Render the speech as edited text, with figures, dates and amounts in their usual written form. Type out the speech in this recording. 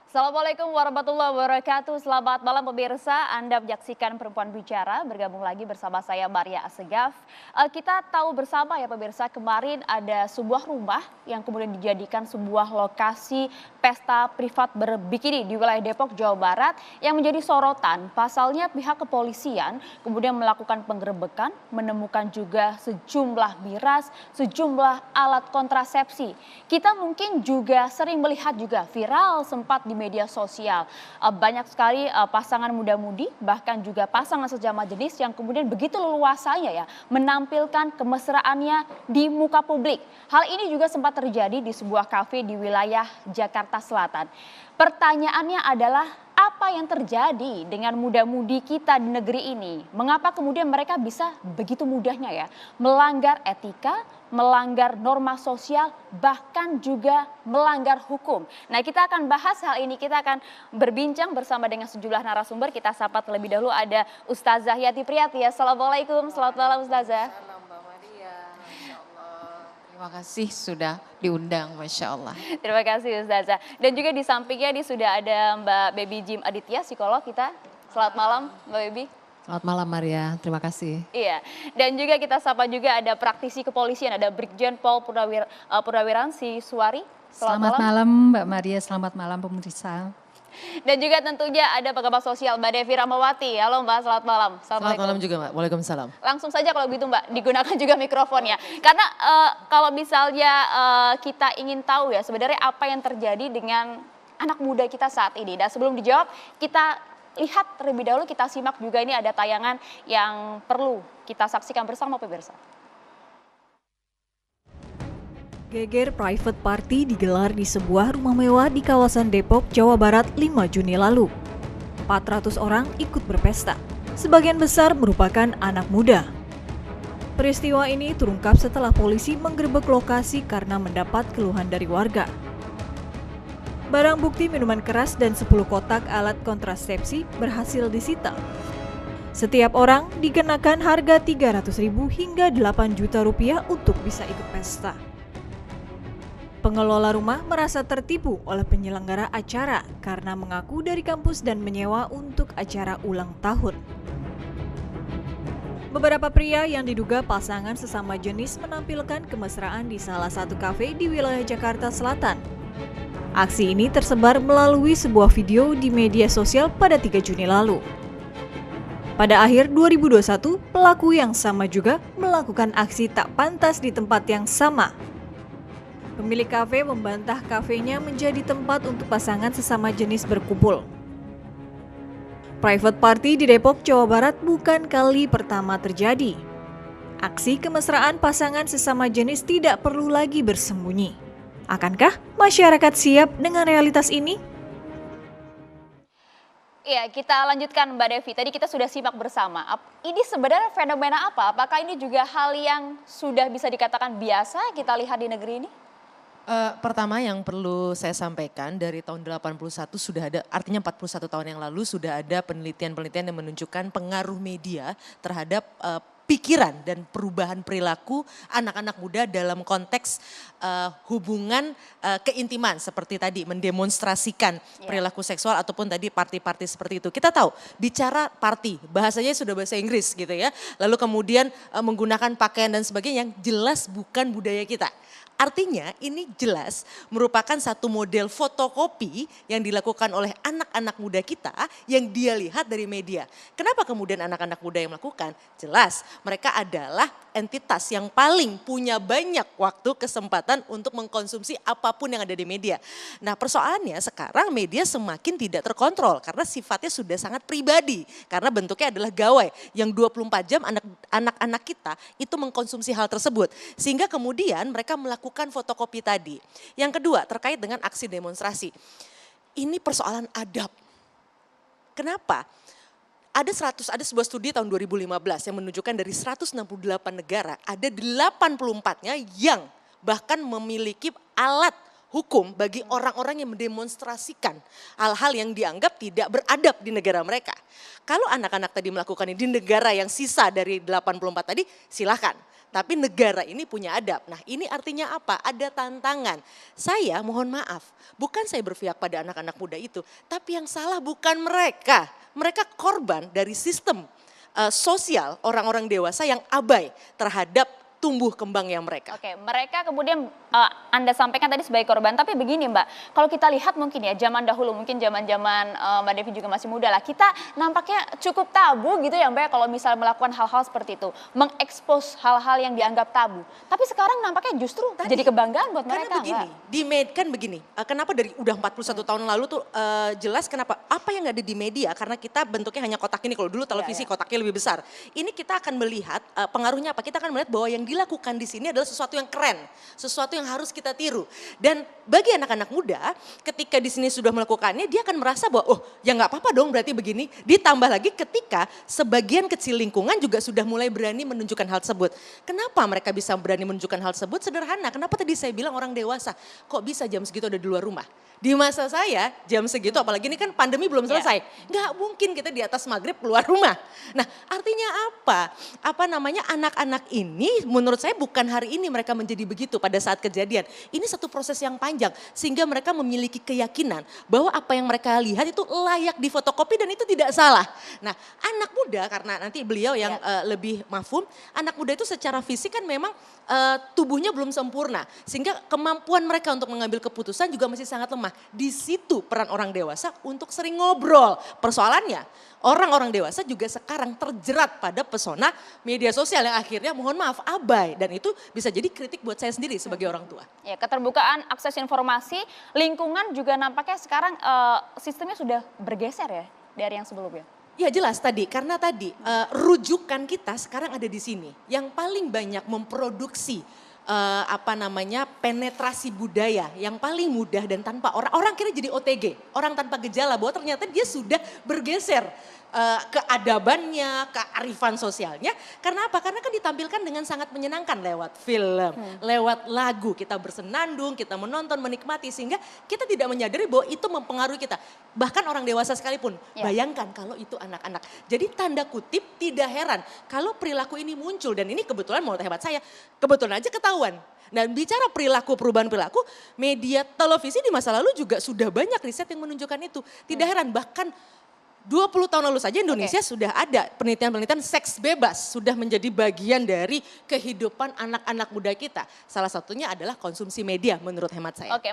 Assalamualaikum warahmatullahi wabarakatuh. Selamat malam pemirsa. Anda menyaksikan Perempuan Bicara. Bergabung lagi bersama saya Maria Assegaf. Kita tahu bersama ya pemirsa, kemarin ada sebuah rumah yang kemudian dijadikan sebuah lokasi pesta privat berbikini di wilayah Depok, Jawa Barat yang menjadi sorotan. Pasalnya pihak kepolisian kemudian melakukan penggerebekan, menemukan juga sejumlah miras, sejumlah alat kontrasepsi. Kita mungkin juga sering melihat juga viral sempat di media sosial. Banyak sekali pasangan muda-mudi bahkan juga pasangan sesama jenis yang kemudian begitu leluasanya ya menampilkan kemesraannya di muka publik. Hal ini juga sempat terjadi di sebuah kafe di wilayah Jakarta Selatan. Pertanyaannya adalah apa yang terjadi dengan muda-mudi kita di negeri ini? Mengapa kemudian mereka bisa begitu mudahnya ya melanggar etika, melanggar norma sosial, bahkan juga melanggar hukum. Nah, kita akan bahas hal ini, kita akan berbincang bersama dengan sejumlah narasumber. Kita sapa terlebih dahulu ada Ustazah Yati Priyati. Assalamualaikum, selamat malam Ustazah. Salam Mbak Maria, Masya Allah. Terima kasih sudah diundang, Masya Allah. Terima kasih Ustazah. Dan juga di sampingnya ini sudah ada Mbak Baby Jim Aditya, psikolog kita. Selamat malam Mbak Baby. Selamat malam Maria, terima kasih. Iya, dan juga kita sapa juga ada praktisi kepolisian, ada Brigjen Pol Purnawiran Suwari. Selamat malam Mbak Maria, selamat malam pemirsa. Dan juga tentunya ada pengamat sosial Mbak Devi Ramawati. Halo Mbak, selamat malam. Selamat malam juga Mbak, waalaikumsalam. Langsung saja kalau begitu Mbak, digunakan juga mikrofonnya. Karena kalau misalnya kita ingin tahu ya sebenarnya apa yang terjadi dengan anak muda kita saat ini. Dan sebelum dijawab, kita lihat terlebih dahulu, kita simak juga ini ada tayangan yang perlu kita saksikan bersama pemirsa. Geger private party digelar di sebuah rumah mewah di kawasan Depok, Jawa Barat 5 Juni lalu. 400 orang ikut berpesta, sebagian besar merupakan anak muda. Peristiwa ini terungkap setelah polisi menggerebek lokasi karena mendapat keluhan dari warga. Barang bukti minuman keras dan 10 kotak alat kontrasepsi berhasil disita. Setiap orang dikenakan harga Rp300.000 hingga Rp8 juta untuk bisa ikut pesta. Pengelola rumah merasa tertipu oleh penyelenggara acara karena mengaku dari kampus dan menyewa untuk acara ulang tahun. Beberapa pria yang diduga pasangan sesama jenis menampilkan kemesraan di salah satu kafe di wilayah Jakarta Selatan. Aksi ini tersebar melalui sebuah video di media sosial pada 3 Juni lalu. Pada akhir 2021, pelaku yang sama juga melakukan aksi tak pantas di tempat yang sama. Pemilik kafe membantah kafenya menjadi tempat untuk pasangan sesama jenis berkumpul. Private party di Depok, Jawa Barat bukan kali pertama terjadi. Aksi kemesraan pasangan sesama jenis tidak perlu lagi bersembunyi. Akankah masyarakat siap dengan realitas ini? Iya, kita lanjutkan Mbak Devi. Tadi kita sudah simak bersama. Ini sebenarnya fenomena apa? Apakah ini juga hal yang sudah bisa dikatakan biasa kita lihat di negeri ini? Pertama yang perlu saya sampaikan dari tahun 81 sudah ada, artinya 41 tahun yang lalu sudah ada penelitian-penelitian yang menunjukkan pengaruh media terhadap pikiran dan perubahan perilaku anak-anak muda dalam konteks hubungan keintiman seperti tadi mendemonstrasikan perilaku seksual ataupun tadi party-party seperti itu. Kita tahu bicara party bahasanya sudah bahasa Inggris gitu ya. Lalu kemudian menggunakan pakaian dan sebagainya yang jelas bukan budaya kita. Artinya ini jelas merupakan satu model fotokopi yang dilakukan oleh anak-anak muda kita yang dia lihat dari media. Kenapa kemudian anak-anak muda yang melakukan? Jelas mereka adalah entitas yang paling punya banyak waktu kesempatan untuk mengkonsumsi apapun yang ada di media. Nah persoalannya sekarang media semakin tidak terkontrol karena sifatnya sudah sangat pribadi. Karena bentuknya adalah gawai yang 24 jam anak-anak kita itu mengkonsumsi hal tersebut. Sehingga kemudian mereka melakukan fotokopi tadi. Yang kedua terkait dengan aksi demonstrasi. Ini persoalan adab. Kenapa? Ada sebuah studi tahun 2015 yang menunjukkan dari 168 negara ada 84-nya yang bahkan memiliki alat hukum bagi orang-orang yang mendemonstrasikan hal-hal yang dianggap tidak beradab di negara mereka. Kalau anak-anak tadi melakukan ini di negara yang sisa dari 84 tadi silahkan. tapi negara ini punya adab. Nah ini artinya apa? Ada tantangan. Saya mohon maaf, bukan saya berpihak pada anak-anak muda itu, tapi yang salah bukan mereka. Mereka korban dari sistem sosial orang-orang dewasa yang abai terhadap tumbuh kembangnya mereka. Oke, mereka kemudian Anda sampaikan tadi sebagai korban, tapi begini Mbak, kalau kita lihat mungkin ya zaman dahulu, mungkin zaman-zaman Mbak Devi juga masih muda lah, kita nampaknya cukup tabu gitu ya Mbak, kalau misal melakukan hal-hal seperti itu, mengekspos hal-hal yang dianggap tabu. Tapi sekarang nampaknya justru jadi kebanggaan buat mereka. Karena begini, kenapa dari udah 41 tahun lalu tuh jelas kenapa, apa yang ada di media, karena kita bentuknya hanya kotak ini, kalau dulu televisi kotaknya lebih besar. Ini kita akan melihat pengaruhnya apa, kita akan melihat bahwa yang dilakukan di sini adalah sesuatu yang keren, sesuatu yang harus kita tiru. Dan bagi anak-anak muda, ketika di sini sudah melakukannya, dia akan merasa bahwa oh ya nggak apa-apa dong berarti begini. Ditambah lagi ketika sebagian kecil lingkungan juga sudah mulai berani menunjukkan hal tersebut. Kenapa mereka bisa berani menunjukkan hal tersebut? Sederhana, kenapa tadi saya bilang orang dewasa, kok bisa jam segitu ada di luar rumah? Di masa saya jam segitu, apalagi ini kan pandemi belum selesai, nggak mungkin kita di atas maghrib keluar rumah. Nah artinya apa? Apa namanya, anak-anak ini menurut saya bukan hari ini mereka menjadi begitu pada saat kejadian. Ini satu proses yang panjang sehingga mereka memiliki keyakinan bahwa apa yang mereka lihat itu layak difotokopi dan itu tidak salah. Nah anak muda, karena nanti beliau yang lebih mafhum, anak muda itu secara fisik kan memang tubuhnya belum sempurna sehingga kemampuan mereka untuk mengambil keputusan juga masih sangat lemah. Di situ peran orang dewasa untuk sering ngobrol. Persoalannya orang-orang dewasa juga sekarang terjerat pada pesona media sosial yang akhirnya mohon maaf abai, dan itu bisa jadi kritik buat saya sendiri sebagai orang tua. Ya, keterbukaan akses informasi, lingkungan juga nampaknya sekarang sistemnya sudah bergeser ya dari yang sebelumnya. Ya jelas tadi, karena tadi rujukan kita sekarang ada di sini. Yang paling banyak memproduksi penetrasi budaya yang paling mudah dan tanpa orang kira jadi OTG, orang tanpa gejala, bahwa ternyata dia sudah bergeser keadabannya, kearifan sosialnya. Karena apa? Karena kan ditampilkan dengan sangat menyenangkan lewat film, lewat lagu, kita bersenandung, kita menonton, menikmati, sehingga kita tidak menyadari bahwa itu mempengaruhi kita. Bahkan orang dewasa sekalipun, bayangkan kalau itu anak-anak. Jadi tanda kutip tidak heran kalau perilaku ini muncul, dan ini kebetulan menurut hemat saya, kebetulan aja ketahuan. Dan bicara perilaku, perubahan perilaku, media televisi di masa lalu juga sudah banyak riset yang menunjukkan itu. Tidak heran, bahkan 20 tahun lalu saja Indonesia sudah ada penelitian-penelitian seks bebas, sudah menjadi bagian dari kehidupan anak-anak muda kita. Salah satunya adalah konsumsi media menurut hemat saya. Oke.